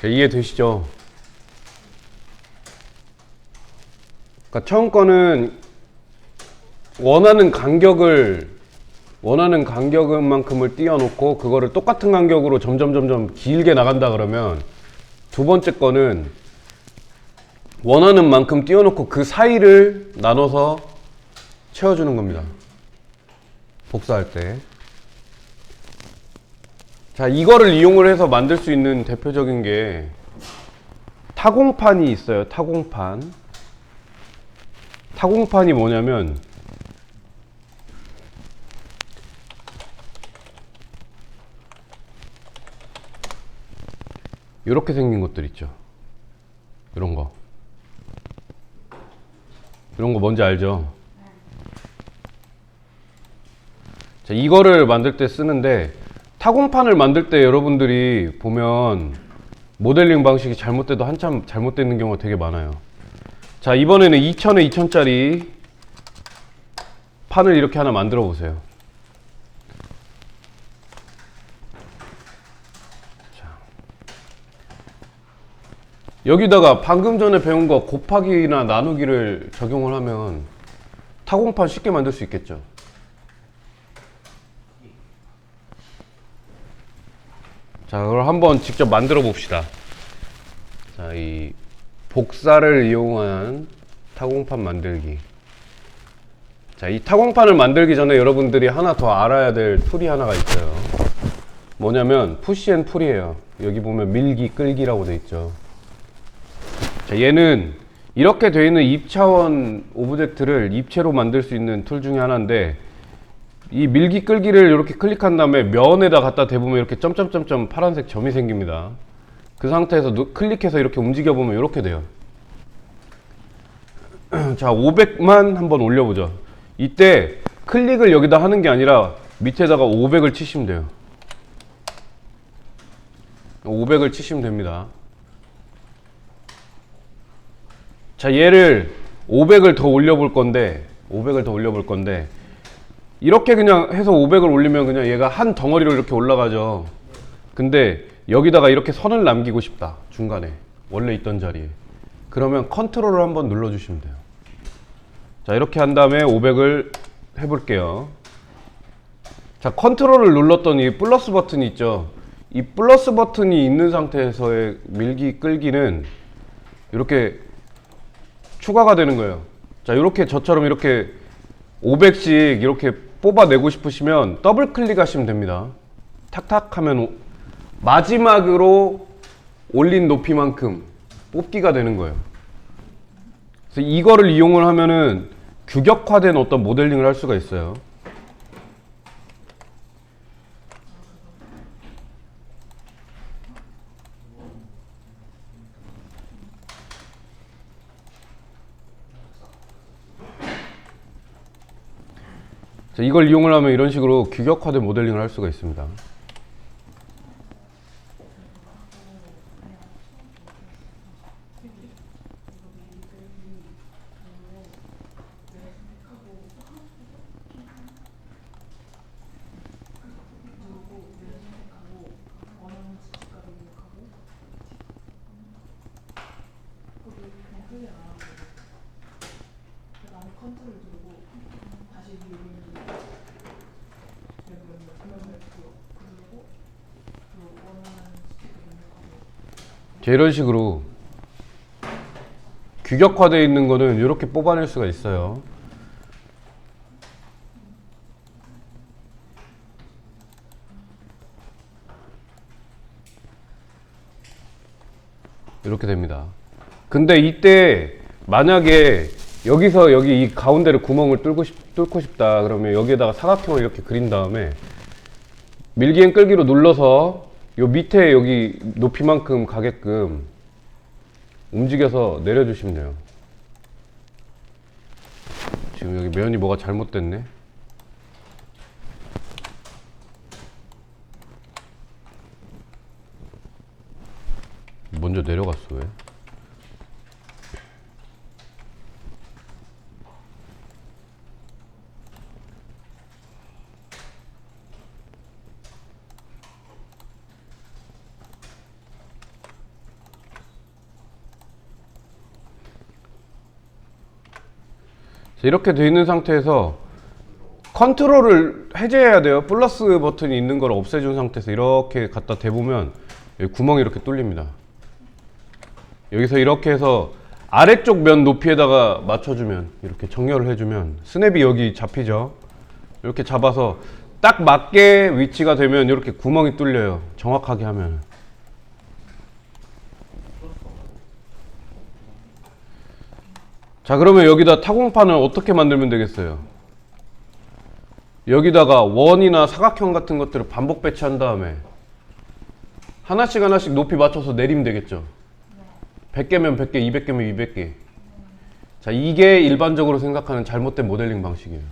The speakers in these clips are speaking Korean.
이해되시죠? 그러니까 처음 거는 원하는 간격만큼을 띄워놓고 그거를 똑같은 간격으로 점점 길게 나간다 그러면, 두 번째 거는 원하는 만큼 띄워놓고 그 사이를 나눠서 채워주는 겁니다. 복사할 때. 자, 이거를 이용을 해서 만들 수 있는 대표적인 게 타공판이 있어요. 타공판. 타공판이 뭐냐면 이렇게 생긴 것들 있죠. 이런 거 뭔지 알죠? 자, 이거를 만들 때 쓰는데, 타공판을 만들 때 여러분들이 보면 모델링 방식이 잘못돼도 한참 잘못되는 경우가 되게 많아요. 자, 이번에는 2000에 2000짜리 판을 이렇게 하나 만들어 보세요. 자, 여기다가 방금 전에 배운 거 곱하기나 나누기를 적용을 하면 타공판 쉽게 만들 수 있겠죠. 자, 그걸 한번 직접 만들어 봅시다. 자, 이 복사를 이용한 타공판 만들기. 자, 이 타공판을 만들기 전에 여러분들이 하나 더 알아야 될 툴이 하나가 있어요. 뭐냐면 푸시 앤 풀이에요. 여기 보면 밀기, 끌기라고 돼 있죠. 자, 얘는 이렇게 돼 있는 입차원 오브젝트를 입체로 만들 수 있는 툴 중에 하나인데, 이 밀기 끌기를 이렇게 클릭한 다음에 면에다 갖다 대보면 이렇게 점점점점 파란색 점이 생깁니다. 그 상태에서 클릭해서 이렇게 움직여 보면 이렇게 돼요. 자, 500만 한번 올려보죠. 이때 클릭을 여기다 하는 게 아니라 밑에다가 500을 치시면 돼요. 500을 치시면 됩니다. 자, 얘를 500을 더 올려볼 건데 이렇게 그냥 해서 500을 올리면 그냥 얘가 한 덩어리로 이렇게 올라가죠. 근데 여기다가 이렇게 선을 남기고 싶다, 중간에 원래 있던 자리에. 그러면 컨트롤을 한번 눌러주시면 돼요. 자, 이렇게 한 다음에 500을 해볼게요. 자, 컨트롤을 눌렀더니 이 플러스 버튼이 있죠. 이 플러스 버튼이 있는 상태에서의 밀기 끌기는 이렇게 추가가 되는 거예요. 자, 이렇게 저처럼 이렇게 500씩 이렇게 뽑아내고 싶으시면 더블 클릭하시면 됩니다. 탁탁 하면 마지막으로 올린 높이만큼 뽑기가 되는 거예요. 그래서 이거를 이용을 하면은 규격화된 어떤 모델링을 할 수가 있어요. 자, 이걸 이용을 하면 이런 식으로 규격화된 모델링을 할 수가 있습니다. 자, 이런 식으로 규격화되어 있는 거는 이렇게 뽑아낼 수가 있어요. 이렇게 됩니다. 근데 이때 만약에 여기서 여기 이 가운데를 구멍을 뚫고 싶다 그러면 여기에다가 사각형을 이렇게 그린 다음에 밀기 앤 끌기로 눌러서 요 밑에 여기 높이만큼 가게끔 움직여서 내려주시면 돼요. 지금 여기 면이 뭐가 잘못됐네. 먼저 내려갔어. 왜? 자, 이렇게 돼 있는 상태에서 컨트롤을 해제해야 돼요. 플러스 버튼이 있는 걸 없애준 상태에서 이렇게 갖다 대보면 여기 구멍이 이렇게 뚫립니다. 여기서 이렇게 해서 아래쪽 면 높이에다가 맞춰주면, 이렇게 정렬을 해주면 스냅이 여기 잡히죠. 이렇게 잡아서 딱 맞게 위치가 되면 이렇게 구멍이 뚫려요. 정확하게 하면. 자, 그러면 여기다 타공판을 어떻게 만들면 되겠어요? 여기다가 원이나 사각형 같은 것들을 반복 배치한 다음에 하나씩 하나씩 높이 맞춰서 내리면 되겠죠. 100개면 100개, 200개면 200개. 자, 이게 일반적으로 생각하는 잘못된 모델링 방식이에요.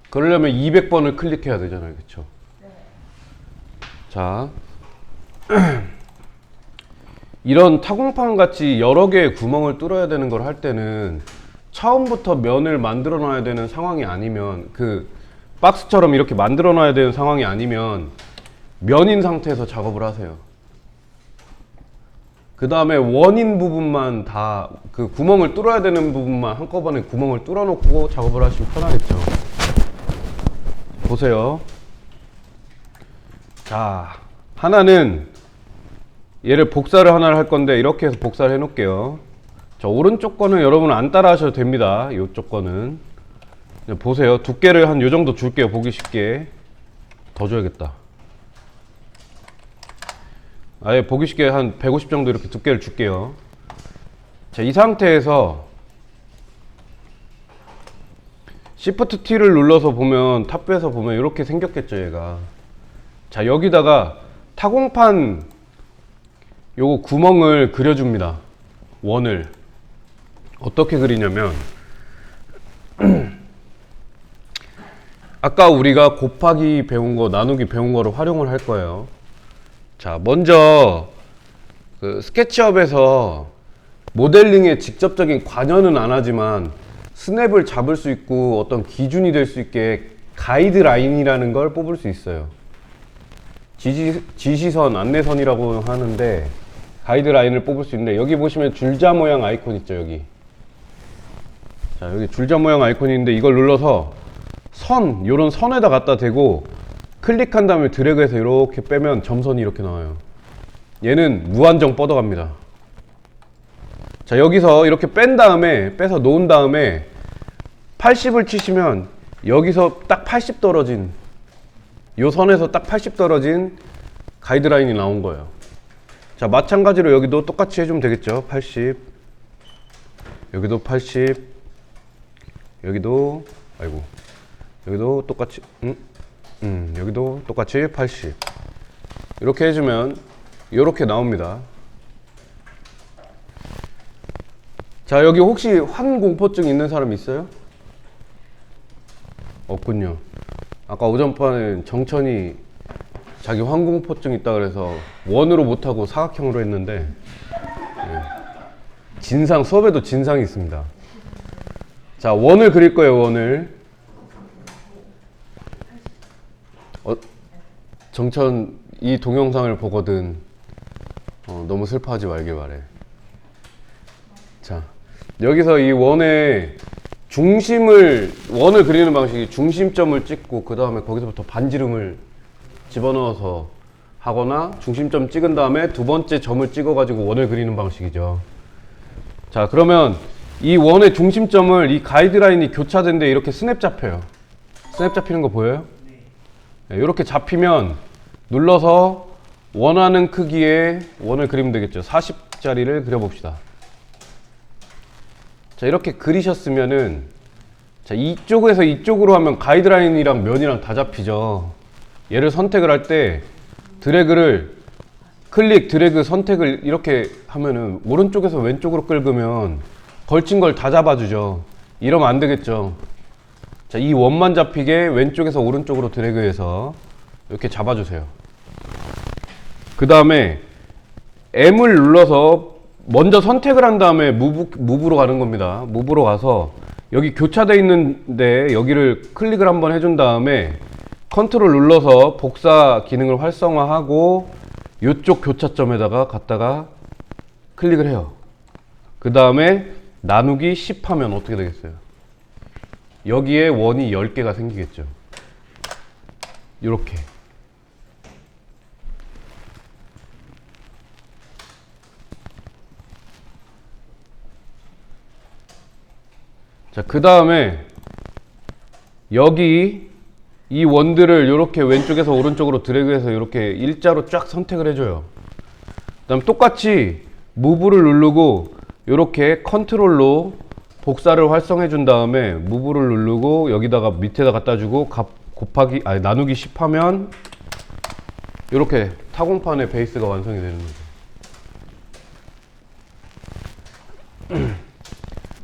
그러려면 200번을 클릭해야 되잖아요. 그쵸? 자, 이런 타공판 같이 여러 개의 구멍을 뚫어야 되는 걸 할 때는 처음부터 면을 만들어 놔야 되는 상황이 아니면, 그 박스처럼 이렇게 만들어 놔야 되는 상황이 아니면 면인 상태에서 작업을 하세요. 그 다음에 원인 부분만 다, 그 구멍을 뚫어야 되는 부분만 한꺼번에 구멍을 뚫어 놓고 작업을 하시면 편하겠죠. 보세요. 자, 하나는 얘를 복사를 하나를 할 건데 이렇게 해서 복사를 해 놓을게요. 자, 오른쪽 거는 여러분 안 따라 하셔도 됩니다. 이쪽 거는 보세요. 두께를 한 요 정도 줄게요. 보기 쉽게. 더 줘야겠다. 아예 보기 쉽게 한 150 정도 이렇게 두께를 줄게요. 자, 이 상태에서 Shift T를 눌러서 보면, 탑뷰에서 보면 이렇게 생겼겠죠, 얘가. 자, 여기다가 타공판 요거 구멍을 그려줍니다. 원을. 어떻게 그리냐면 아까 우리가 곱하기 배운 거, 나누기 배운 거를 활용을 할 거예요. 자, 먼저 그 스케치업에서 모델링에 직접적인 관여는 안 하지만 스냅을 잡을 수 있고 어떤 기준이 될 수 있게 가이드라인이라는 걸 뽑을 수 있어요. 지시선, 안내선이라고 하는데 가이드라인을 뽑을 수 있는데, 여기 보시면 줄자 모양 아이콘 있죠, 여기. 자, 여기 줄자 모양 아이콘이 있는데 이걸 눌러서 선, 요런 선에다 갖다 대고 클릭한 다음에 드래그해서 이렇게 빼면 점선이 이렇게 나와요. 얘는 무한정 뻗어갑니다. 자, 여기서 이렇게 뺀 다음에, 빼서 놓은 다음에 80을 치시면 여기서 딱 80 떨어진, 요 선에서 딱 80 떨어진 가이드라인이 나온 거예요. 자, 마찬가지로 여기도 똑같이 해주면 되겠죠. 80, 여기도 80, 여기도, 아이고, 여기도 똑같이, 여기도 똑같이 80. 이렇게 해주면 이렇게 나옵니다. 자, 여기 혹시 환공포증 있는 사람 있어요? 없군요. 아까 오전판에 정천이 자기 환공포증 있다 그래서 원으로 못하고 사각형으로 했는데, 진상, 수업에도 진상이 있습니다. 자, 원을 그릴 거예요. 원을. 정천 이 동영상을 보거든 너무 슬퍼하지 말길 바래. 자, 여기서 이 원의 중심을, 원을 그리는 방식이 중심점을 찍고 그 다음에 거기서부터 반지름을 집어넣어서 하거나, 중심점 찍은 다음에 두 번째 점을 찍어 가지고 원을 그리는 방식이죠. 자, 그러면 이 원의 중심점을, 이 가이드라인이 교차된 데 이렇게 스냅 잡혀요. 스냅 잡히는 거 보여요? 네, 이렇게 잡히면 눌러서 원하는 크기의 원을 그리면 되겠죠. 40짜리를 그려봅시다. 자, 이렇게 그리셨으면은, 자, 이쪽에서 이쪽으로 하면 가이드라인이랑 면이랑 다 잡히죠. 얘를 선택을 할 때 드래그를, 클릭, 드래그, 선택을 이렇게 하면은 오른쪽에서 왼쪽으로 끌으면 걸친 걸 다 잡아주죠. 이러면 안 되겠죠. 자, 이 원만 잡히게 왼쪽에서 오른쪽으로 드래그해서 이렇게 잡아주세요. 그 다음에 M을 눌러서 먼저 선택을 한 다음에 무브로 가는 겁니다. 무브로 가서 여기 교차되어 있는데 여기를 클릭을 한번 해준 다음에 컨트롤 눌러서 복사 기능을 활성화하고 이쪽 교차점에다가 갖다가 클릭을 해요. 그 다음에 나누기 10 하면 어떻게 되겠어요? 여기에 원이 10개가 생기겠죠. 이렇게. 자, 그 다음에 여기 이 원들을 이렇게 왼쪽에서 오른쪽으로 드래그해서 이렇게 일자로 쫙 선택을 해줘요. 그 다음 똑같이 무브를 누르고 이렇게 컨트롤로 복사를 활성해 준 다음에 무브를 누르고 여기다가 밑에다 갖다 주고 곱하기 나누기 10 하면 이렇게 타공판의 베이스가 완성이 되는 거죠.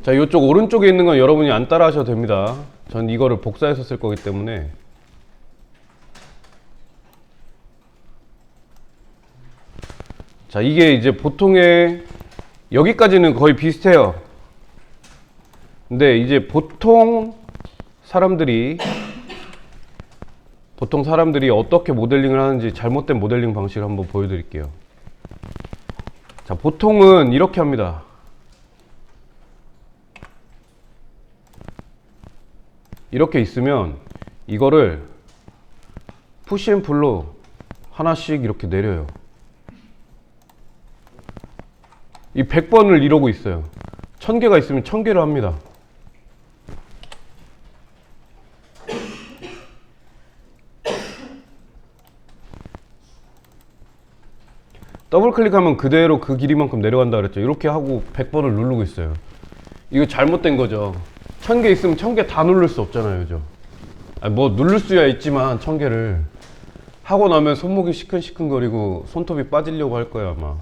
자, 이쪽 오른쪽에 있는 건 여러분이 안 따라 하셔도 됩니다. 전 이거를 복사해서 쓸 거기 때문에. 자, 이게 이제 보통의 여기까지는 거의 비슷해요. 근데 이제 보통 사람들이 어떻게 모델링을 하는지 잘못된 모델링 방식을 한번 보여드릴게요. 자, 보통은 이렇게 합니다. 이렇게 있으면 이거를 푸시앤풀로 하나씩 이렇게 내려요. 이 100번을 이러고 있어요. 1000개가 있으면 1000개를 합니다. 더블 클릭하면 그대로 그 길이만큼 내려간다 그랬죠. 이렇게 하고 100번을 누르고 있어요. 이거 잘못된 거죠. 1000개 있으면 1000개 다 누를 수 없잖아요. 그죠? 뭐 누를 수야 있지만 1000개를 하고 나면 손목이 시큰시큰거리고 손톱이 빠지려고 할 거예요 아마.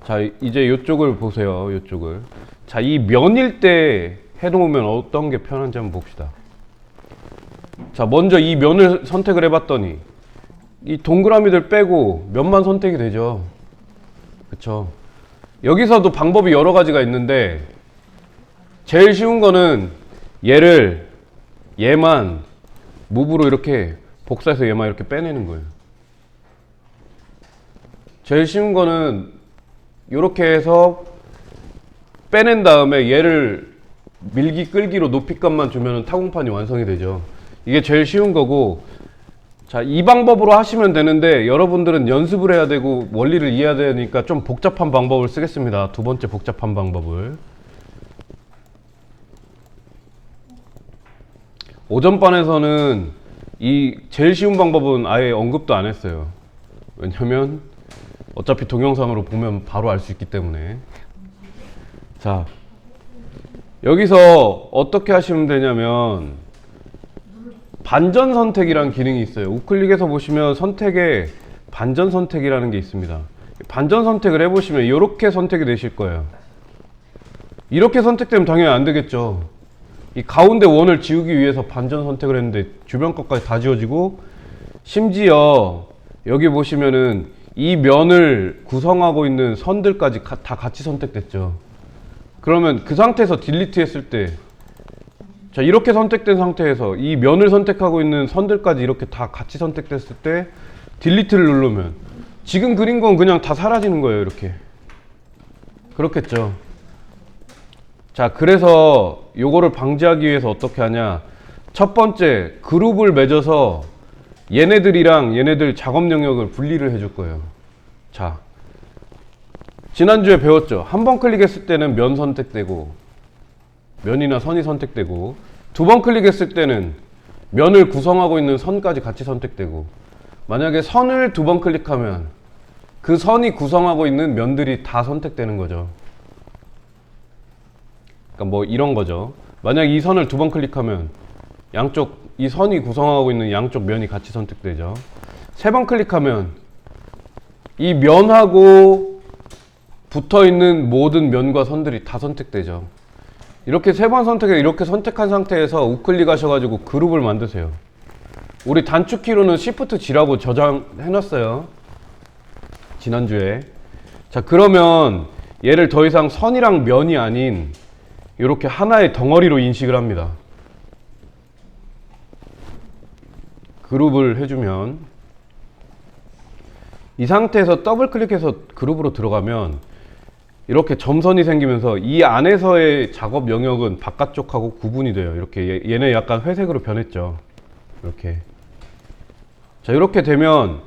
자, 이제 이쪽을 보세요. 이쪽을. 자, 이 면일 때 해놓으면 어떤 게 편한지 한번 봅시다. 자, 먼저 이 면을 선택을 해봤더니 이 동그라미들 빼고 면만 선택이 되죠. 그쵸? 여기서도 방법이 여러 가지가 있는데 제일 쉬운 거는 얘만 무브로 이렇게 복사해서 얘만 이렇게 빼내는 거예요. 제일 쉬운 거는 이렇게 해서 빼낸 다음에 얘를 밀기 끌기로 높이값만 주면 타공판이 완성이 되죠. 이게 제일 쉬운 거고, 자, 이 방법으로 하시면 되는데 여러분들은 연습을 해야 되고 원리를 이해해야 되니까 좀 복잡한 방법을 쓰겠습니다. 두 번째 복잡한 방법을. 오전반에서는 이 제일 쉬운 방법은 아예 언급도 안 했어요. 왜냐면 어차피 동영상으로 보면 바로 알 수 있기 때문에. 자, 여기서 어떻게 하시면 되냐면 반전 선택이라는 기능이 있어요. 우클릭에서 보시면 선택에 반전 선택이라는 게 있습니다. 반전 선택을 해보시면 이렇게 선택이 되실 거예요. 이렇게 선택되면 당연히 안 되겠죠. 이 가운데 원을 지우기 위해서 반전 선택을 했는데 주변 것까지 다 지워지고, 심지어 여기 보시면은 이 면을 구성하고 있는 선들까지 다 같이 선택됐죠. 그러면 그 상태에서 딜리트 했을 때, 자, 이렇게 선택된 상태에서 이 면을 선택하고 있는 선들까지 이렇게 다 같이 선택됐을 때 딜리트를 누르면 지금 그린 건 그냥 다 사라지는 거예요. 이렇게. 그렇겠죠. 자, 그래서 요거를 방지하기 위해서 어떻게 하냐. 첫 번째, 그룹을 맺어서 얘네들이랑 얘네들 작업 영역을 분리를 해줄 거예요. 자, 지난주에 배웠죠. 한 번 클릭했을 때는 면 선택되고 면이나 선이 선택되고, 두 번 클릭했을 때는 면을 구성하고 있는 선까지 같이 선택되고, 만약에 선을 두 번 클릭하면 그 선이 구성하고 있는 면들이 다 선택되는 거죠. 그러니까 뭐 이런 거죠. 만약 이 선을 두 번 클릭하면 양쪽, 이 선이 구성하고 있는 양쪽 면이 같이 선택되죠. 세 번 클릭하면 이 면하고 붙어 있는 모든 면과 선들이 다 선택되죠. 이렇게 세 번 선택해, 이렇게 선택한 상태에서 우클릭 하셔가지고 그룹을 만드세요. 우리 단축키로는 Shift G라고 저장해 놨어요. 지난주에. 자, 그러면 얘를 더 이상 선이랑 면이 아닌 이렇게 하나의 덩어리로 인식을 합니다. 그룹을 해주면, 이 상태에서 더블 클릭해서 그룹으로 들어가면 이렇게 점선이 생기면서 이 안에서의 작업 영역은 바깥쪽하고 구분이 돼요. 이렇게 얘네 약간 회색으로 변했죠. 이렇게. 자, 이렇게 되면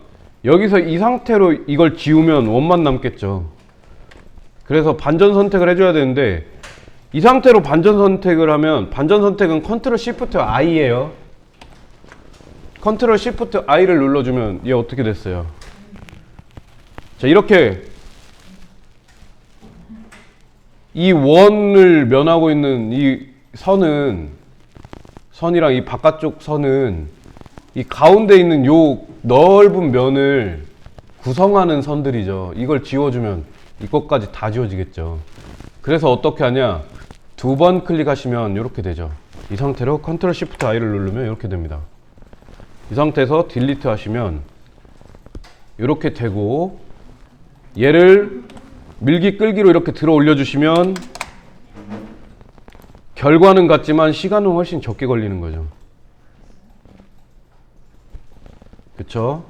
여기서 이 상태로 이걸 지우면 원만 남겠죠. 그래서 반전 선택을 해줘야 되는데 이 상태로 반전 선택을 하면 반전 선택은 컨트롤 시프트 I예요. 컨트롤 시프트 I를 눌러주면 얘 어떻게 됐어요? 자, 이렇게 이 원을 면하고 있는 이 선이랑 이 바깥쪽 선은 이 가운데 있는 요 넓은 면을 구성하는 선들이죠. 이걸 지워주면 이것까지 다 지워지겠죠. 그래서 어떻게 하냐? 2번 클릭하시면 이렇게 되죠. 이 상태로 컨트롤 시프트 I를 누르면 이렇게 됩니다. 이 상태에서 딜리트 하시면 이렇게 되고, 얘를 밀기 끌기로 이렇게 들어 올려주시면 결과는 같지만 시간은 훨씬 적게 걸리는 거죠. 그쵸?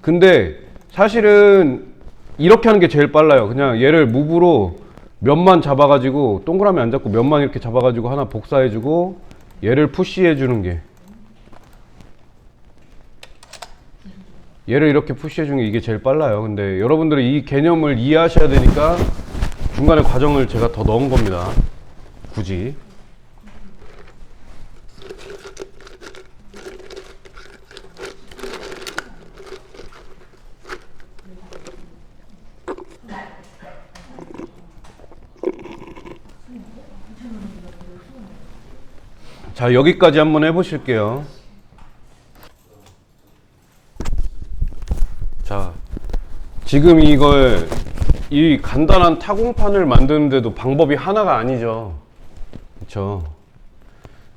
근데 사실은 이렇게 하는 게 제일 빨라요. 그냥 얘를 무브로 면만 잡아가지고, 동그라미 안 잡고 면만 이렇게 잡아가지고 하나 복사해주고 얘를 푸시해주는 게, 얘를 이렇게 푸시해주는 게 이게 제일 빨라요. 근데 여러분들이 이 개념을 이해하셔야 되니까 중간에 과정을 제가 더 넣은 겁니다. 굳이. 자, 여기까지 한번 해보실게요. 자, 지금 이 간단한 타공판을 만드는데도 방법이 하나가 아니죠. 그쵸?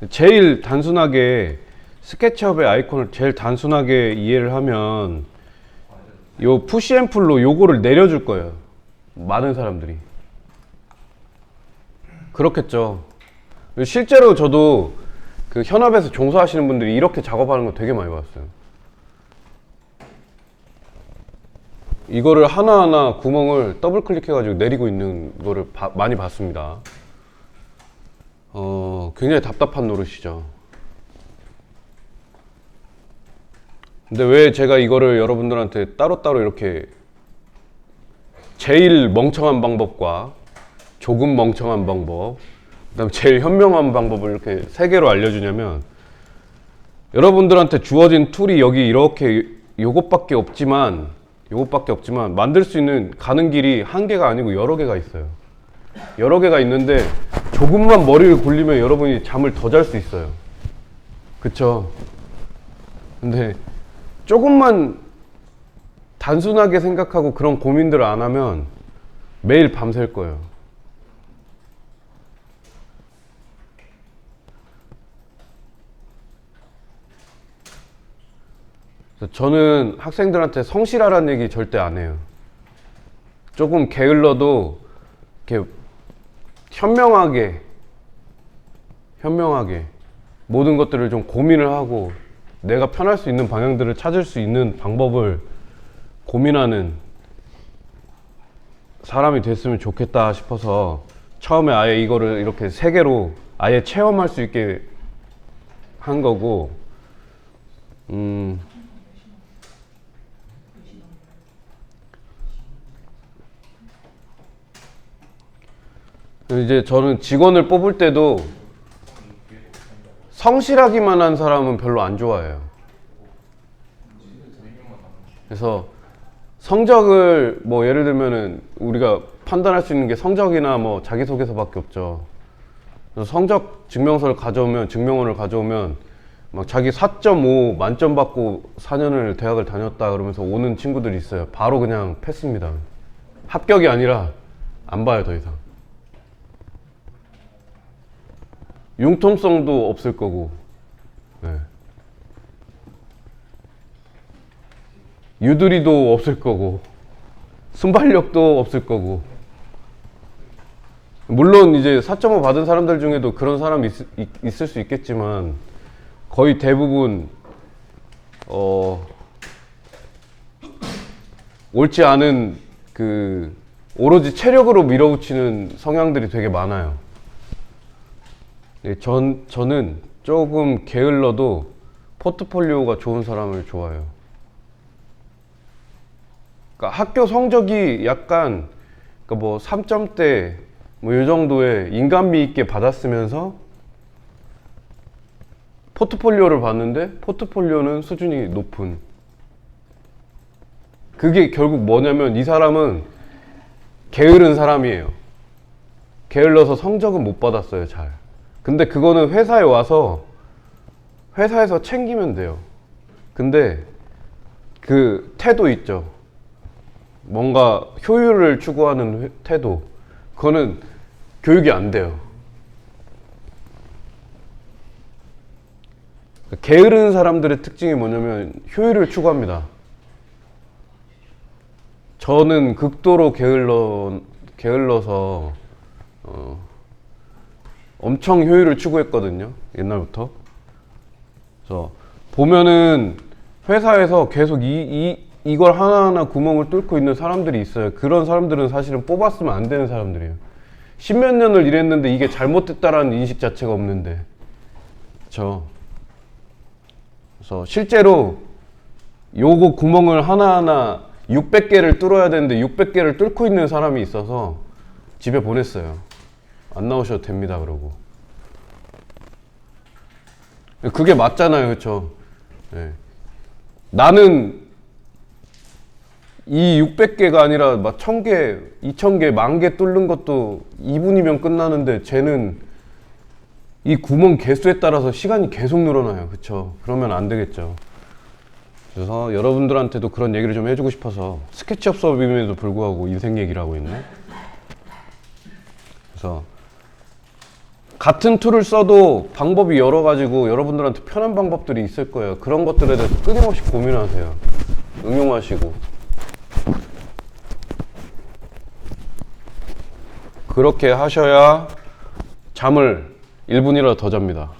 제일 단순하게 스케치업의 아이콘을 제일 단순하게 이해를 하면 요 푸시 앤 풀로 요거를 내려줄 거예요. 많은 사람들이. 그렇겠죠. 실제로 저도 그 현업에서 종사하시는 분들이 이렇게 작업하는 거 되게 많이 봤어요. 이거를 하나하나 구멍을 더블 클릭해가지고 내리고 있는 거를 많이 봤습니다. 굉장히 답답한 노릇이죠. 근데 왜 제가 이거를 여러분들한테 따로따로 이렇게 제일 멍청한 방법과 조금 멍청한 방법, 그 다음에 제일 현명한 방법을 이렇게 세 개로 알려주냐면, 여러분들한테 주어진 툴이 여기 이렇게 요것밖에 없지만 만들 수 있는 가는 길이 한 개가 아니고 여러 개가 있어요. 여러 개가 있는데 조금만 머리를 굴리면 여러분이 잠을 더 잘 수 있어요. 그쵸? 근데 조금만 단순하게 생각하고 그런 고민들을 안 하면 매일 밤샐 거예요. 저는 학생들한테 성실하라는 얘기 절대 안 해요. 조금 게을러도 이렇게 현명하게 모든 것들을 좀 고민을 하고 내가 편할 수 있는 방향들을 찾을 수 있는 방법을 고민하는 사람이 됐으면 좋겠다 싶어서 처음에 아예 이거를 이렇게 세 개로 아예 체험할 수 있게 한 거고, 이제 저는 직원을 뽑을 때도 성실하기만 한 사람은 별로 안 좋아해요. 그래서 성적을 뭐 예를 들면은 우리가 판단할 수 있는 게 성적이나 뭐 자기소개서밖에 없죠. 그래서 성적 증명서를 가져오면, 증명원을 가져오면 막 자기 4.5 만점 받고 4년을 대학을 다녔다 그러면서 오는 친구들이 있어요. 바로 그냥 패스입니다. 합격이 아니라 안 봐요, 더 이상. 융통성도 없을 거고, 네. 유두리도 없을 거고, 순발력도 없을 거고. 물론 이제 4.5 받은 사람들 중에도 그런 사람이 있을 수 있겠지만 거의 대부분 옳지 않은 그 오로지 체력으로 밀어붙이는 성향들이 되게 많아요. 네, 저는 조금 게을러도 포트폴리오가 좋은 사람을 좋아해요. 그러니까 학교 성적이 약간 그러니까 뭐 3점대 뭐 이 정도의 인간미 있게 받았으면서 포트폴리오를 봤는데 포트폴리오는 수준이 높은, 그게 결국 뭐냐면 이 사람은 게으른 사람이에요. 게을러서 성적은 못 받았어요, 잘. 근데 그거는 회사에 와서 회사에서 챙기면 돼요. 근데 그 태도 있죠. 뭔가 효율을 추구하는 태도. 그거는 교육이 안 돼요. 게으른 사람들의 특징이 뭐냐면 효율을 추구합니다. 저는 극도로 게을러서 엄청 효율을 추구했거든요, 옛날부터. 그래서 보면은 회사에서 계속 이걸 하나하나 구멍을 뚫고 있는 사람들이 있어요. 그런 사람들은 사실은 뽑았으면 안 되는 사람들이에요. 십몇 년을 일했는데 이게 잘못됐다라는 인식 자체가 없는데. 그래서 실제로 요거 구멍을 하나하나 600개를 뚫어야 되는데 600개를 뚫고 있는 사람이 있어서 집에 보냈어요. 안 나오셔도 됩니다, 그러고. 그게 맞잖아요, 그쵸? 네. 나는 이 600개가 아니라 막 1000개, 2000개, 10,000개 뚫는 것도 2분이면 끝나는데 쟤는 이 구멍 개수에 따라서 시간이 계속 늘어나요. 그쵸? 그러면 안 되겠죠. 그래서 여러분들한테도 그런 얘기를 좀 해주고 싶어서 스케치업 수업임에도 불구하고 인생 얘기를 하고 있네. 그래서 같은 툴을 써도 방법이 여러 가지고 여러분들한테 편한 방법들이 있을 거예요. 그런 것들에 대해서 끊임없이 고민하세요. 응용하시고. 그렇게 하셔야 잠을 1분이라도 더 잡니다.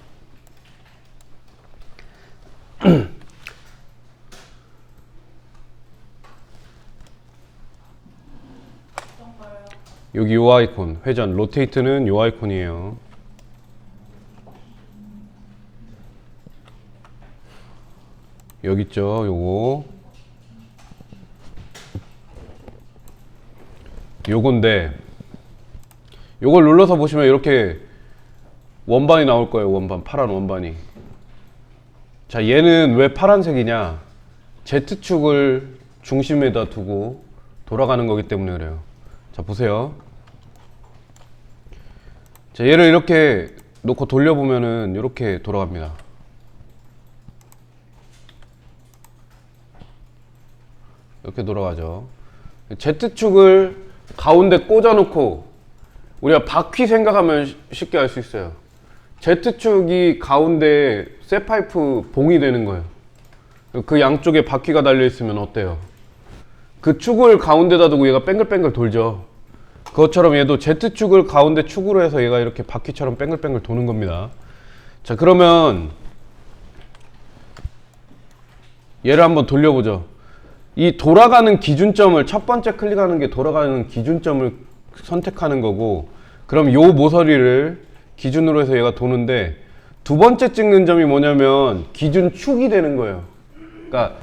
여기 요 아이콘, 회전, 로테이트는 요 아이콘이에요. 여기 있죠, 요거. 요건데, 요걸 눌러서 보시면 이렇게 원반이 나올 거예요, 원반. 파란 원반이. 자, 얘는 왜 파란색이냐? Z축을 중심에다 두고 돌아가는 거기 때문에 그래요. 자, 보세요. 자, 얘를 이렇게 놓고 돌려보면은 이렇게 돌아갑니다. 이렇게 돌아가죠. Z축을 가운데 꽂아놓고 우리가 바퀴 생각하면 쉽게 알 수 있어요. Z축이 가운데 쇠파이프 봉이 되는 거예요. 그 양쪽에 바퀴가 달려있으면 어때요? 그 축을 가운데다 두고 얘가 뱅글뱅글 돌죠. 그것처럼 얘도 Z축을 가운데 축으로 해서 얘가 이렇게 바퀴처럼 뱅글뱅글 도는 겁니다. 자, 그러면 얘를 한번 돌려보죠. 이 돌아가는 기준점을, 첫 번째 클릭하는 게 돌아가는 기준점을 선택하는 거고, 그럼 요 모서리를 기준으로 해서 얘가 도는데, 두 번째 찍는 점이 뭐냐면 기준축이 되는 거예요. 그러니까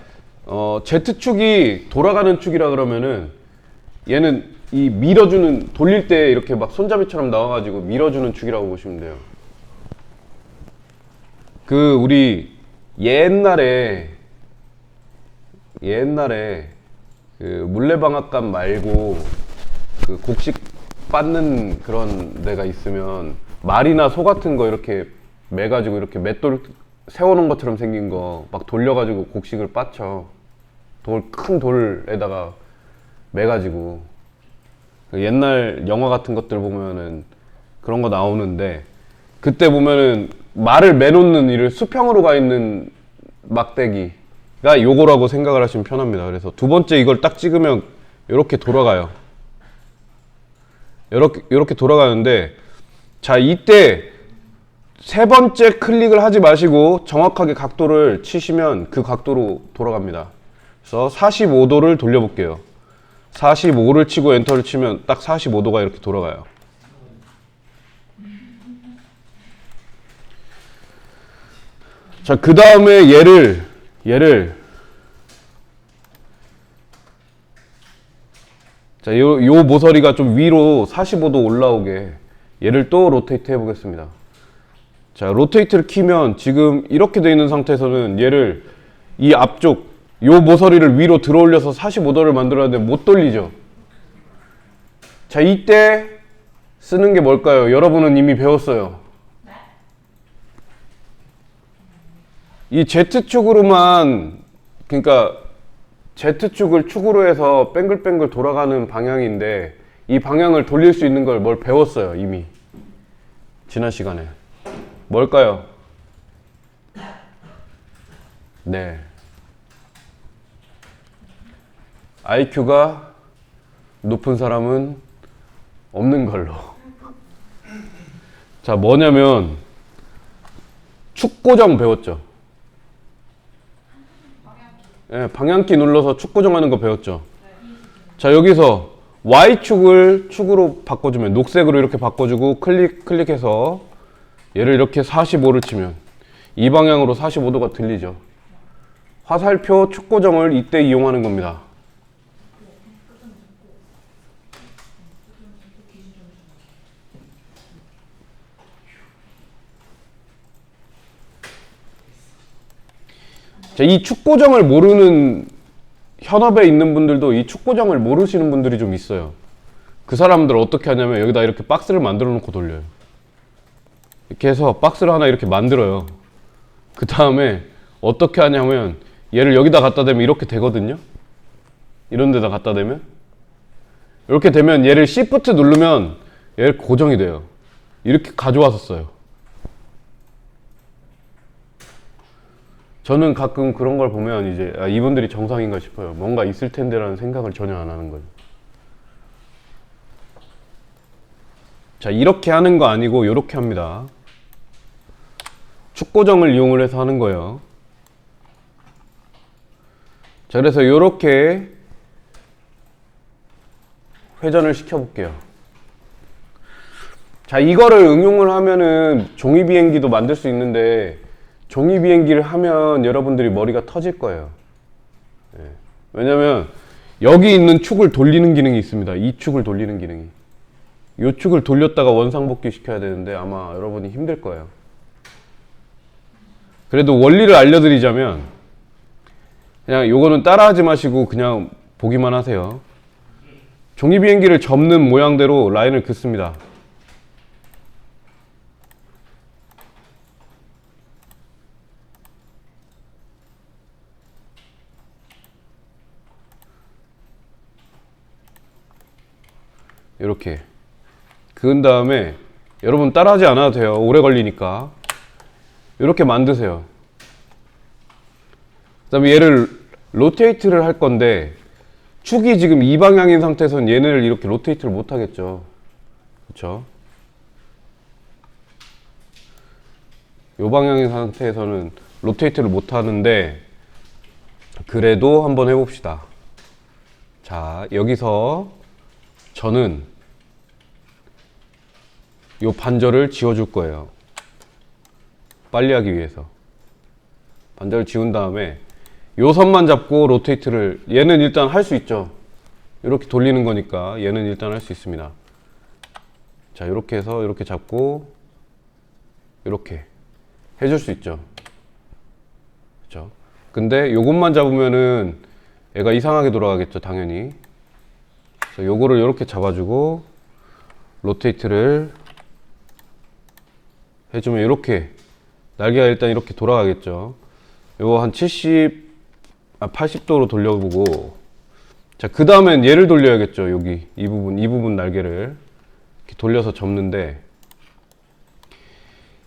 Z축이 돌아가는 축이라 그러면은 얘는 이 밀어주는, 돌릴 때 이렇게 막 손잡이처럼 나와가지고 밀어주는 축이라고 보시면 돼요. 그 우리 옛날에 그 물레방앗간 말고 그 곡식 빻는 그런 데가 있으면 말이나 소 같은 거 이렇게 매가지고 이렇게 맷돌 세워놓은 것처럼 생긴 거 막 돌려가지고 곡식을 빻죠. 큰 돌에다가 매가지고. 옛날 영화 같은 것들 보면은 그런 거 나오는데, 그때 보면은 말을 매놓는 일을 수평으로 가 있는 막대기가 요거라고 생각을 하시면 편합니다. 그래서 두 번째 이걸 딱 찍으면 이렇게 돌아가요. 이렇게 돌아가는데, 자, 이때 세 번째 클릭을 하지 마시고 정확하게 각도를 치시면 그 각도로 돌아갑니다. 그래서 45도를 돌려볼게요. 45를 치고 엔터를 치면 딱 45도가 이렇게 돌아가요. 자, 그 다음에 얘를 자, 요 모서리가 좀 위로 45도 올라오게 얘를 또 로테이트 해보겠습니다. 자, 로테이트를 키면 지금 이렇게 돼 있는 상태에서는 얘를 이 앞쪽 요 모서리를 위로 들어 올려서 45도를 만들어야 되는데 못 돌리죠. 자, 이때 쓰는 게 뭘까요? 여러분은 이미 배웠어요. 이 Z축으로만, 그러니까 Z축을 축으로 해서 뱅글뱅글 돌아가는 방향인데 이 방향을 돌릴 수 있는 걸 뭘 배웠어요, 이미. 지난 시간에. 뭘까요? 네. IQ가 높은 사람은 없는 걸로. 자, 뭐냐면 축 고정 배웠죠. 예, 방향키 눌러서 축 고정하는 거 배웠죠. 자, 여기서 Y축을 축으로 바꿔주면 녹색으로 이렇게 바꿔주고 클릭해서 얘를 이렇게 45를 치면 이 방향으로 45도가 들리죠. 화살표 축 고정을 이때 이용하는 겁니다. 자, 이 축 고정을 모르는 현업에 있는 분들도 이 축 고정을 모르시는 분들이 좀 있어요. 그 사람들 어떻게 하냐면 여기다 이렇게 박스를 만들어 놓고 돌려요. 이렇게 해서 박스를 하나 이렇게 만들어요. 그 다음에 어떻게 하냐면 얘를 여기다 갖다 대면 이렇게 되거든요. 이런 데다 갖다 대면 이렇게 되면 얘를 Shift 누르면 얘를 고정이 돼요. 이렇게 가져와서 써요. 저는 가끔 그런 걸 보면 이제 이분들이 정상인가 싶어요. 뭔가 있을 텐데라는 생각을 전혀 안 하는 거죠. 자, 이렇게 하는 거 아니고 이렇게 합니다. 축 고정을 이용을 해서 하는 거예요. 자, 그래서 이렇게 회전을 시켜볼게요. 자, 이거를 응용을 하면은 종이 비행기도 만들 수 있는데 종이 비행기를 하면 여러분들이 머리가 터질 거예요. 예. 왜냐면 여기 있는 축을 돌리는 기능이 있습니다. 이 축을 돌리는 기능이. 이 축을 돌렸다가 원상복귀 시켜야 되는데 아마 여러분이 힘들 거예요. 그래도 원리를 알려드리자면 그냥 요거는 따라하지 마시고 그냥 보기만 하세요. 종이 비행기를 접는 모양대로 라인을 긋습니다. 이렇게 그은 다음에 여러분 따라하지 않아도 돼요. 오래 걸리니까 이렇게 만드세요. 그 다음에 얘를 로테이트를 할 건데 축이 지금 이 방향인 상태에서는 얘네를 이렇게 로테이트를 못 하겠죠. 그렇죠? 이 방향인 상태에서는 로테이트를 못 하는데 그래도 한번 해봅시다. 자, 여기서 저는 요 반절을 지워줄 거예요. 빨리 하기 위해서. 반절을 지운 다음에 요 선만 잡고 로테이트를, 얘는 일단 할 수 있죠. 이렇게 돌리는 거니까 얘는 일단 할 수 있습니다. 자, 이렇게 해서 이렇게 잡고 이렇게 해줄 수 있죠. 그렇죠? 근데 요것만 잡으면은 얘가 이상하게 돌아가겠죠, 당연히. 그래서 요거를 이렇게 잡아주고 로테이트를 해주면 이렇게 날개가 일단 이렇게 돌아가겠죠. 요거 한 80도로 돌려보고, 자, 그 다음엔 얘를 돌려야겠죠. 여기 이 부분 날개를 이렇게 돌려서 접는데,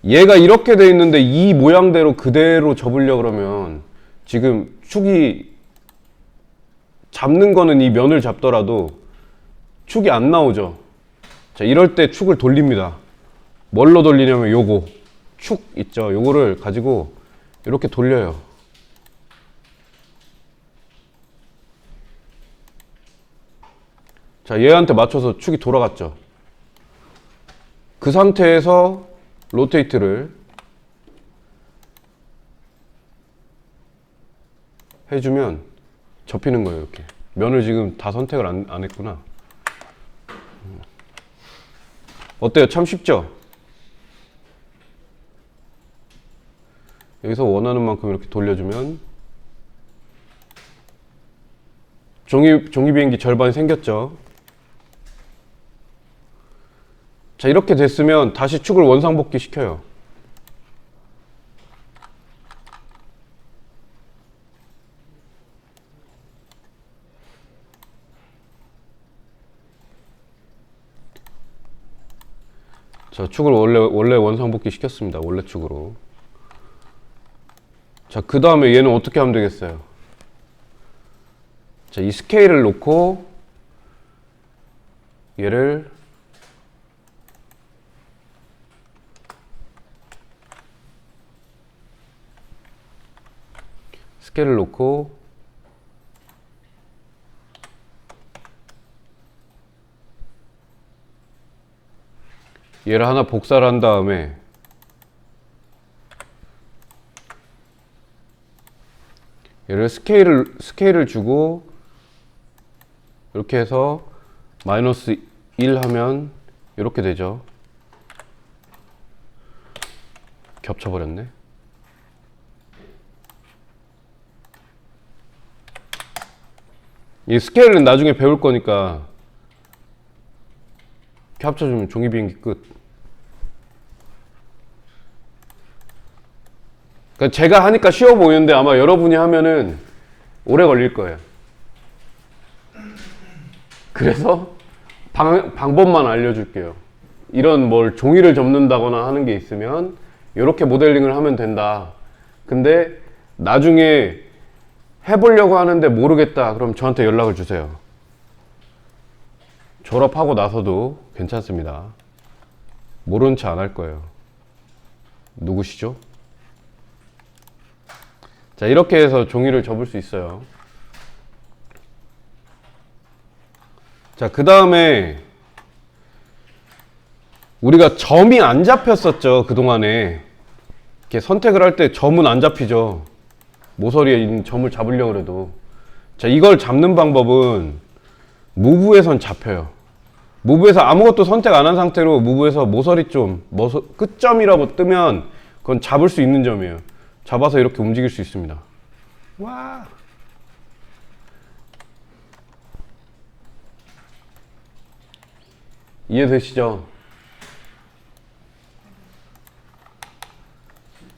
얘가 이렇게 돼 있는데 이 모양대로 그대로 접으려 그러면 지금 축이 잡는 거는 이 면을 잡더라도 축이 안 나오죠. 자, 이럴 때 축을 돌립니다. 뭘로 돌리냐면 요거 축 있죠. 요거를 가지고 이렇게 돌려요. 자, 얘한테 맞춰서 축이 돌아갔죠. 그 상태에서 로테이트를 해주면 접히는 거예요. 이렇게 면을 지금 다 선택을 안 했구나. 어때요? 참 쉽죠? 여기서 원하는 만큼 이렇게 돌려주면 종이 비행기 절반이 생겼죠. 자, 이렇게 됐으면 다시 축을 원상복귀 시켜요. 자, 축을 원래 원상복귀 시켰습니다. 원래 축으로. 자, 그 다음에 얘는 어떻게 하면 되겠어요? 자, 이 스케일을 놓고 얘를 스케일을 놓고 얘를 하나 복사를 한 다음에 얘를 스케일을 주고 이렇게 해서 마이너스 1 하면 이렇게 되죠. 겹쳐버렸네. 이 스케일은 나중에 배울 거니까 이렇게 합쳐주면 종이 비행기 끝. 그러니까 제가 하니까 쉬워 보이는데 아마 여러분이 하면은 오래 걸릴 거예요. 그래서 방법만 알려줄게요. 이런 뭘 종이를 접는다거나 하는 게 있으면 이렇게 모델링을 하면 된다. 근데 나중에 해보려고 하는데 모르겠다. 그럼 저한테 연락을 주세요. 졸업하고 나서도 괜찮습니다. 모르는 체 안 할 거예요. 누구시죠? 자, 이렇게 해서 종이를 접을 수 있어요. 자, 그 다음에 우리가 점이 안 잡혔었죠. 그동안에 이렇게 선택을 할 때 점은 안 잡히죠. 모서리에 있는 점을 잡으려고 해도. 자, 이걸 잡는 방법은 무브에선 잡혀요. 무브에서 아무것도 선택 안 한 상태로 무브에서 모서리 좀 끝점이라고 뜨면 그건 잡을 수 있는 점이에요. 잡아서 이렇게 움직일 수 있습니다. 와. 이해되시죠?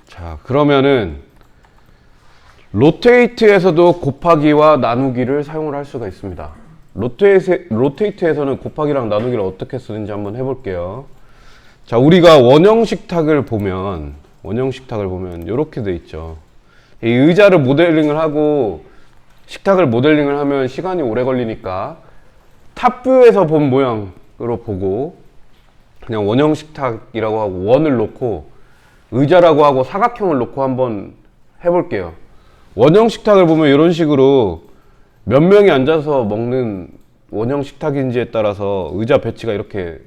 자, 그러면은 로테이트에서도 곱하기와 나누기를 사용을 할 수가 있습니다. 로테이트에서는 곱하기랑 나누기를 어떻게 쓰는지 한번 해볼게요. 자, 우리가 원형 식탁을 보면 이렇게 돼 있죠. 이 의자를 모델링을 하고 식탁을 모델링을 하면 시간이 오래 걸리니까 탑뷰에서 본 모양으로 보고 그냥 원형 식탁이라고 하고 원을 놓고 의자라고 하고 사각형을 놓고 한번 해볼게요. 원형 식탁을 보면 이런 식으로 몇 명이 앉아서 먹는 원형 식탁인지에 따라서 의자 배치가 이렇게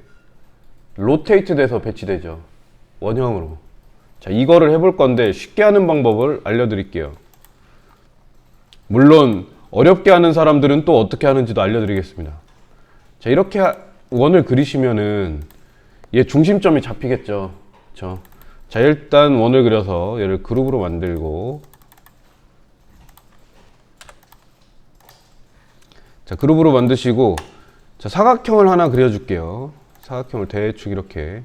로테이트 돼서 배치되죠. 원형으로. 자, 이거를 해볼 건데 쉽게 하는 방법을 알려드릴게요. 물론 어렵게 하는 사람들은 또 어떻게 하는지도 알려드리겠습니다. 자, 이렇게 원을 그리시면은 얘 중심점이 잡히겠죠. 그렇죠? 자, 일단 원을 그려서 얘를 그룹으로 만들고, 자, 그룹으로 만드시고, 자, 사각형을 하나 그려줄게요. 사각형을 대충 이렇게.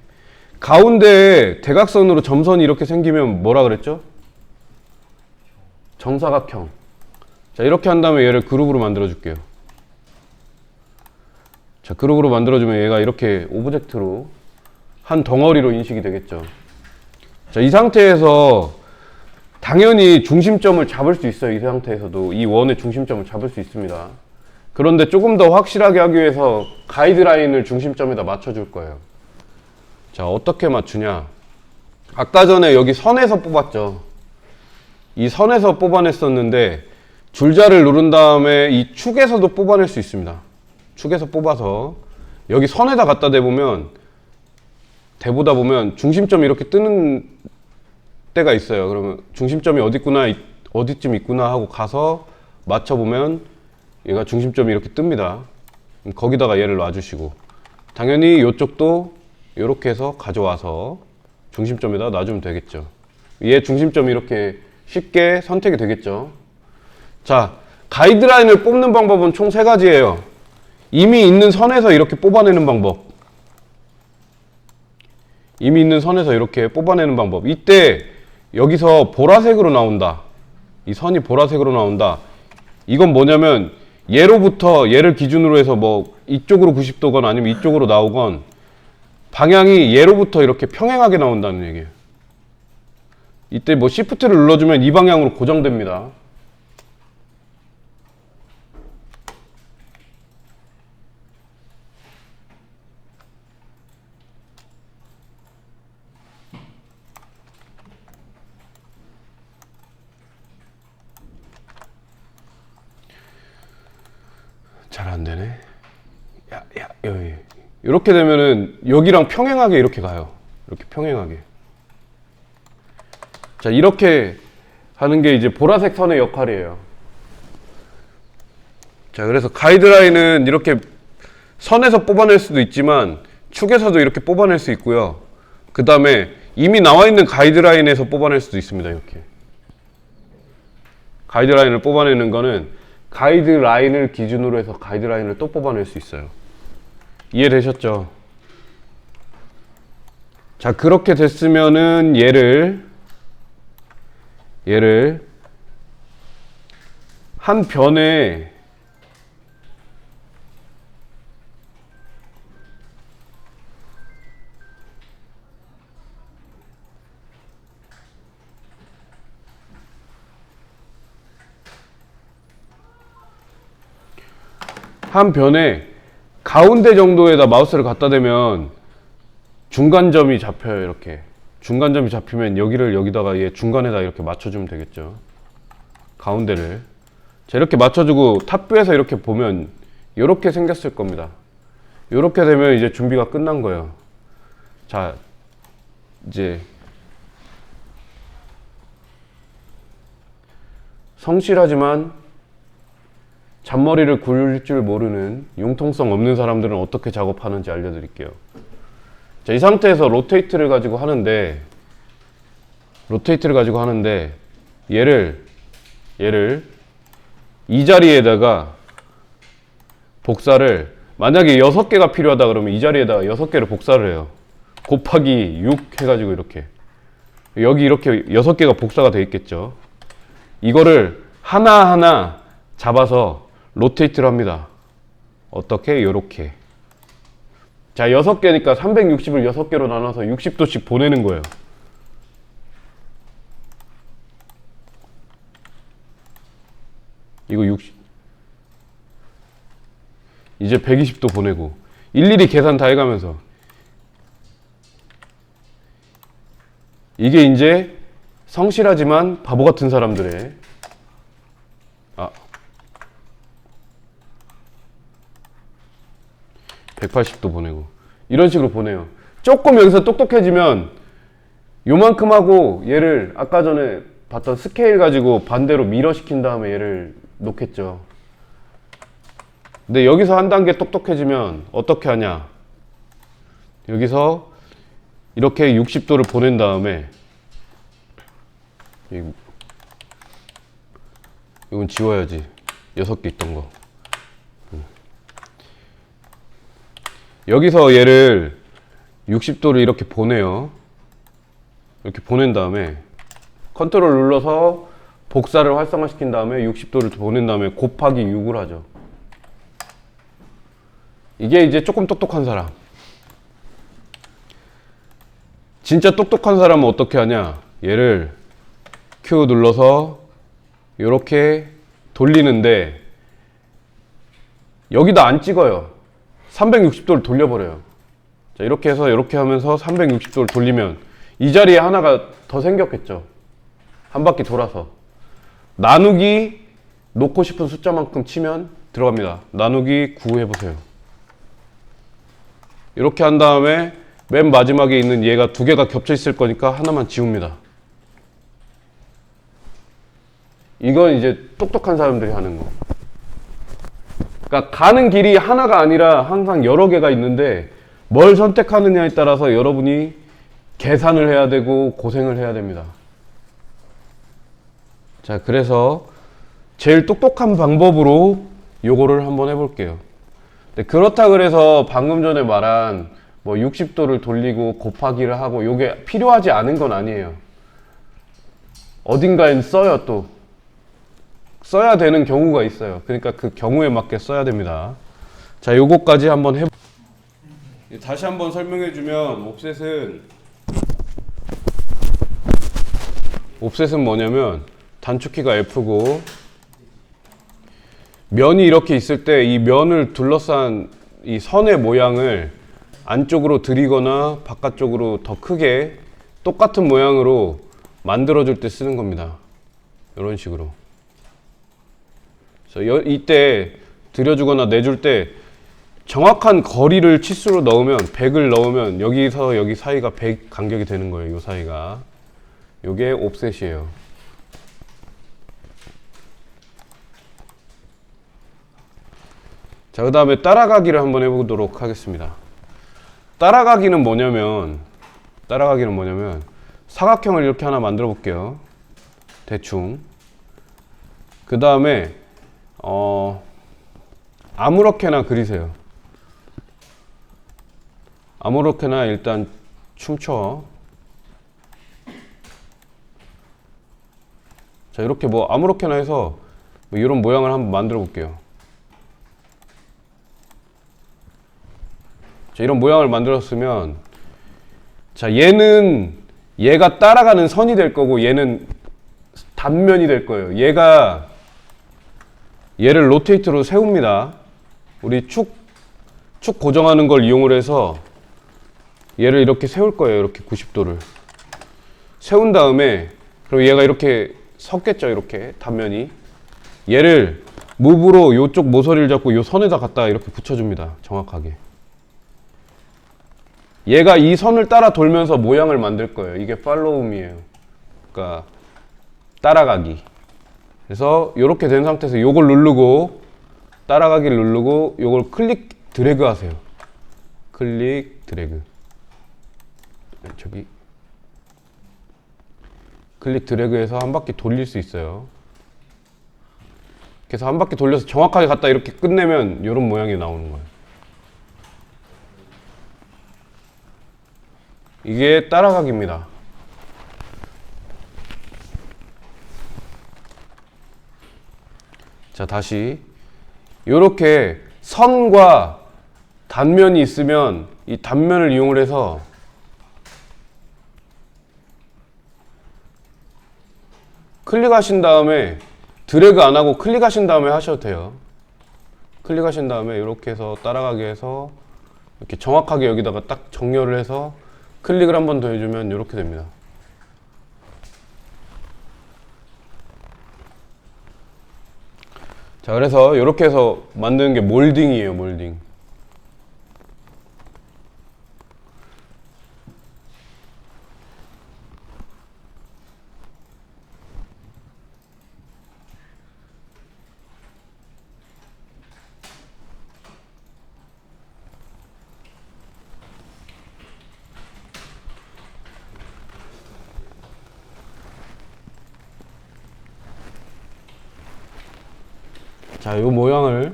가운데에 대각선으로 점선이 이렇게 생기면 뭐라 그랬죠? 정사각형. 자, 이렇게 한 다음에 얘를 그룹으로 만들어 줄게요. 자, 그룹으로 만들어주면 얘가 이렇게 오브젝트로 한 덩어리로 인식이 되겠죠. 자, 이 상태에서 당연히 중심점을 잡을 수 있어요. 이 상태에서도 이 원의 중심점을 잡을 수 있습니다. 그런데 조금 더 확실하게 하기 위해서 가이드라인을 중심점에다 맞춰줄 거예요. 자, 어떻게 맞추냐? 아까 전에 여기 선에서 뽑았죠. 이 선에서 뽑아냈었는데 줄자를 누른 다음에 이 축에서도 뽑아낼 수 있습니다. 축에서 뽑아서 여기 선에다 갖다 대보다 보면 중심점이 이렇게 뜨는 때가 있어요. 그러면 중심점이 어디쯤 있구나 하고 가서 맞춰보면 얘가 중심점이 이렇게 뜹니다. 거기다가 얘를 놔주시고, 당연히 이쪽도 이렇게 해서 가져와서 중심점에다 놔주면 되겠죠. 얘 중심점이 이렇게 쉽게 선택이 되겠죠. 자, 가이드라인을 뽑는 방법은 총 3가지예요. 이미 있는 선에서 이렇게 뽑아내는 방법, 이미 있는 선에서 이렇게 뽑아내는 방법. 이때 여기서 보라색으로 나온다, 이 선이 보라색으로 나온다. 이건 뭐냐면 얘로부터, 얘를 기준으로 해서 뭐 이쪽으로 90도건 아니면 이쪽으로 나오건 방향이 얘로부터 이렇게 평행하게 나온다는 얘기예요. 이때 뭐 시프트를 눌러주면 이 방향으로 고정됩니다. 잘 안 되네. 여기. 이렇게 되면은 여기랑 평행하게 이렇게 가요. 이렇게 평행하게. 자, 이렇게 하는 게 이제 보라색 선의 역할이에요. 자, 그래서 가이드라인은 이렇게 선에서 뽑아낼 수도 있지만 축에서도 이렇게 뽑아낼 수 있고요. 그 다음에 이미 나와 있는 가이드라인에서 뽑아낼 수도 있습니다. 이렇게. 가이드라인을 뽑아내는 거는 가이드라인을 기준으로 해서 가이드라인을 또 뽑아낼 수 있어요. 이해되셨죠? 자, 그렇게 됐으면은 얘를 한 변에 가운데 정도에다 마우스를 갖다 대면 중간점이 잡혀요. 이렇게 중간점이 잡히면 여기다가 얘 중간에다 이렇게 맞춰주면 되겠죠. 가운데를. 자, 이렇게 맞춰주고 탑뷰에서 이렇게 보면 이렇게 생겼을 겁니다. 이렇게 되면 이제 준비가 끝난 거예요. 자, 이제 성실하지만 잔머리를 굴릴 줄 모르는 융통성 없는 사람들은 어떻게 작업하는지 알려드릴게요. 자, 이 상태에서 로테이트를 가지고 하는데 얘를 이 자리에다가 복사를, 만약에 6개가 필요하다 그러면 이 자리에다가 6개를 복사를 해요. 곱하기 6 해가지고 이렇게 여기 이렇게 6개가 복사가 돼 있겠죠. 이거를 하나하나 잡아서 로테이트를 합니다. 어떻게? 요렇게. 자, 6개니까 360을 6개로 나눠서 60도씩 보내는 거예요. 이거 60, 이제 120도 보내고 일일이 계산 다 해가면서, 이게 이제 성실하지만 바보 같은 사람들의 180도 보내고 이런 식으로 보내요. 조금 여기서 똑똑해지면 요만큼 하고 얘를 아까 전에 봤던 스케일 가지고 반대로 미러 시킨 다음에 얘를 놓겠죠. 근데 여기서 한 단계 똑똑해지면 어떻게 하냐, 여기서 이렇게 60도를 보낸 다음에, 이건 지워야지, 6개 있던 거. 여기서 얘를 60도를 이렇게 보내요. 이렇게 보낸 다음에 컨트롤 눌러서 복사를 활성화시킨 다음에 60도를 보낸 다음에 곱하기 6을 하죠. 이게 이제 조금 똑똑한 사람. 진짜 똑똑한 사람은 어떻게 하냐, 얘를 Q 눌러서 이렇게 돌리는데 여기다 안 찍어요. 360도를 돌려버려요. 자, 이렇게 해서 이렇게 하면서 360도를 돌리면 이 자리에 하나가 더 생겼겠죠. 한 바퀴 돌아서 나누기, 놓고 싶은 숫자만큼 치면 들어갑니다. 나누기 9 해보세요. 이렇게 한 다음에 맨 마지막에 있는 얘가 두 개가 겹쳐 있을 거니까 하나만 지웁니다. 이건 이제 똑똑한 사람들이 하는 거. 그러니까 가는 길이 하나가 아니라 항상 여러 개가 있는데 뭘 선택하느냐에 따라서 여러분이 계산을 해야 되고 고생을 해야 됩니다. 자, 그래서 제일 똑똑한 방법으로 요거를 한번 해볼게요. 그렇다 그래서 방금 전에 말한 뭐 60도를 돌리고 곱하기를 하고 요게 필요하지 않은 건 아니에요. 어딘가엔 써요. 또 써야 되는 경우가 있어요. 그러니까 그 경우에 맞게 써야 됩니다. 자, 요거까지 한번 해. 다시 한번 설명해 주면 옵셋은 뭐냐면 단축키가 F고 면이 이렇게 있을 때 이 면을 둘러싼 이 선의 모양을 안쪽으로 들이거나 바깥쪽으로 더 크게 똑같은 모양으로 만들어줄 때 쓰는 겁니다. 이런 식으로. 그래서 이때 들여주거나 내줄 때 정확한 거리를 치수로 넣으면 100을 넣으면 여기서 여기 사이가 100 간격이 되는 거예요. 이 사이가. 요게 옵셋이에요. 자, 그 다음에 따라가기를 한번 해보도록 하겠습니다. 따라가기는 뭐냐면 사각형을 이렇게 하나 만들어 볼게요. 대충. 그 다음에 아무렇게나 그리세요. 아무렇게나 일단 춤춰. 자, 이렇게 뭐 아무렇게나 해서 뭐 이런 모양을 한번 만들어 볼게요. 자, 이런 모양을 만들었으면, 자, 얘가 따라가는 선이 될 거고 얘는 단면이 될 거예요. 얘를 로테이트로 세웁니다. 우리 축 고정하는 걸 이용을 해서 얘를 이렇게 세울 거예요. 이렇게 90도를 세운 다음에, 그리고 얘가 이렇게 섰겠죠. 이렇게 단면이. 얘를 무브로 이쪽 모서리를 잡고 이 선에다 갖다가 이렇게 붙여줍니다. 정확하게. 얘가 이 선을 따라 돌면서 모양을 만들 거예요. 이게 팔로우미예요. 그러니까 따라가기. 그래서 이렇게 된 상태에서 요걸 누르고 따라가기를 누르고 요걸 클릭 드래그 하세요. 클릭 드래그. 저기 클릭 드래그해서 한 바퀴 돌릴 수 있어요. 그래서 한 바퀴 돌려서 정확하게 갖다 이렇게 끝내면 이런 모양이 나오는 거예요. 이게 따라가기입니다. 자, 다시 이렇게 선과 단면이 있으면 이 단면을 이용을 해서 클릭하신 다음에 드래그 안 하고 클릭하신 다음에 하셔도 돼요. 클릭하신 다음에 이렇게 해서 따라가게 해서 이렇게 정확하게 여기다가 딱 정렬을 해서 클릭을 한 번 더 해주면 이렇게 됩니다. 자, 그래서 이렇게 해서 만드는 게 몰딩이에요. 몰딩. 자, 이 모양을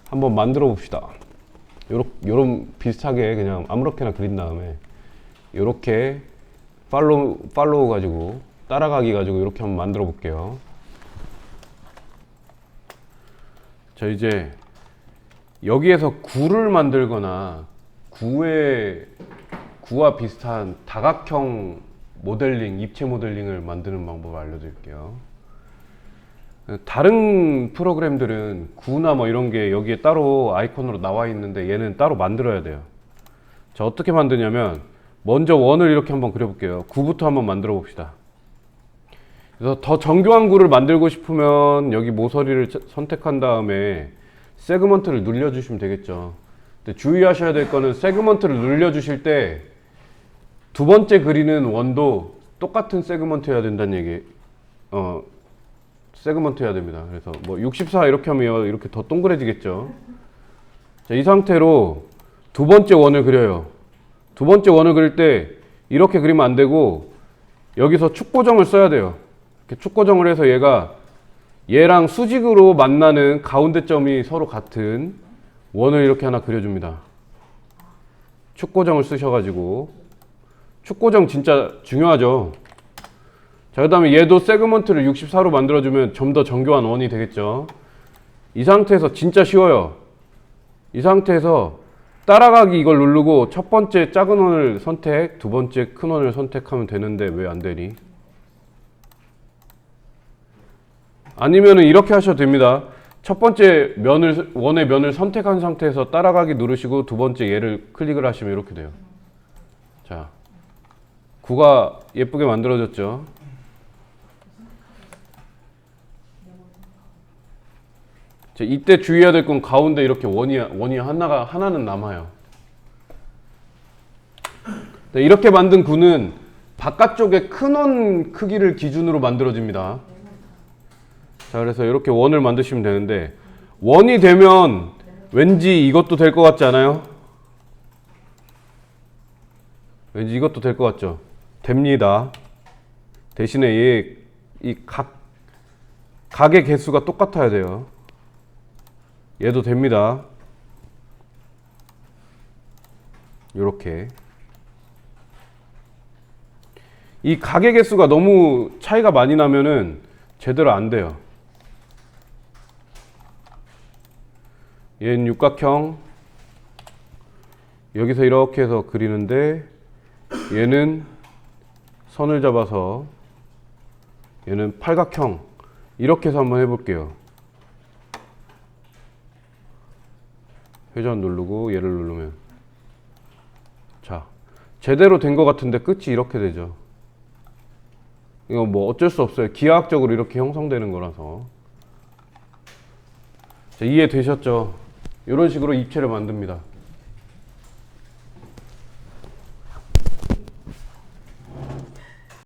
한번 만들어 봅시다. 요런 비슷하게 그냥 아무렇게나 그린 다음에 요렇게 팔로우 가지고 따라가기 가지고 이렇게 한번 만들어 볼게요. 자, 이제 여기에서 구를 만들거나 구와 비슷한 다각형 모델링, 입체 모델링을 만드는 방법을 알려드릴게요. 다른 프로그램들은 구나 뭐 이런 게 여기에 따로 아이콘으로 나와 있는데 얘는 따로 만들어야 돼요. 자, 어떻게 만드냐면 먼저 원을 이렇게 한번 그려볼게요. 구부터 한번 만들어 봅시다. 그래서 더 정교한 구를 만들고 싶으면 여기 모서리를 선택한 다음에 세그먼트를 눌러주시면 되겠죠. 근데 주의하셔야 될 거는 세그먼트를 늘려주실 때 두 번째 그리는 원도 똑같은 세그먼트여야 된다는 얘기. 세그먼트 해야 됩니다. 그래서 뭐 64 이렇게 하면 이렇게 더 동그래지겠죠. 자, 이 상태로 두 번째 원을 그려요. 두 번째 원을 그릴 때 이렇게 그리면 안 되고 여기서 축고정을 써야 돼요. 이렇게 축고정을 해서 얘랑 수직으로 만나는 가운데 점이 서로 같은 원을 이렇게 하나 그려줍니다. 축고정을 쓰셔가지고. 축고정 진짜 중요하죠. 자, 그 다음에 얘도 세그먼트를 64로 만들어주면 좀 더 정교한 원이 되겠죠. 이 상태에서 진짜 쉬워요. 이 상태에서 따라가기 이걸 누르고 첫 번째 작은 원을 선택, 두 번째 큰 원을 선택하면 되는데 왜 안 되니? 아니면은 이렇게 하셔도 됩니다. 첫 번째 원의 면을 선택한 상태에서 따라가기 누르시고 두 번째 얘를 클릭을 하시면 이렇게 돼요. 자, 구가 예쁘게 만들어졌죠. 자, 이때 주의해야 될 건 가운데 이렇게 원이 하나는 남아요. 네, 이렇게 만든 구는 바깥쪽에 큰 원 크기를 기준으로 만들어집니다. 자, 그래서 이렇게 원을 만드시면 되는데 원이 되면 왠지 이것도 될 것 같지 않아요? 왠지 이것도 될 것 같죠? 됩니다. 대신에 각의 개수가 똑같아야 돼요. 얘도 됩니다. 요렇게. 이 각의 개수가 너무 차이가 많이 나면은 제대로 안 돼요. 얘는 육각형. 여기서 이렇게 해서 그리는데 얘는 선을 잡아서 얘는 팔각형. 이렇게 해서 한번 해볼게요. 회전 누르고 얘를 누르면 자, 제대로 된 것 같은데 끝이 이렇게 되죠. 이거 뭐 어쩔 수 없어요. 기하학적으로 이렇게 형성되는 거라서. 자, 이해되셨죠? 이런 식으로 입체를 만듭니다.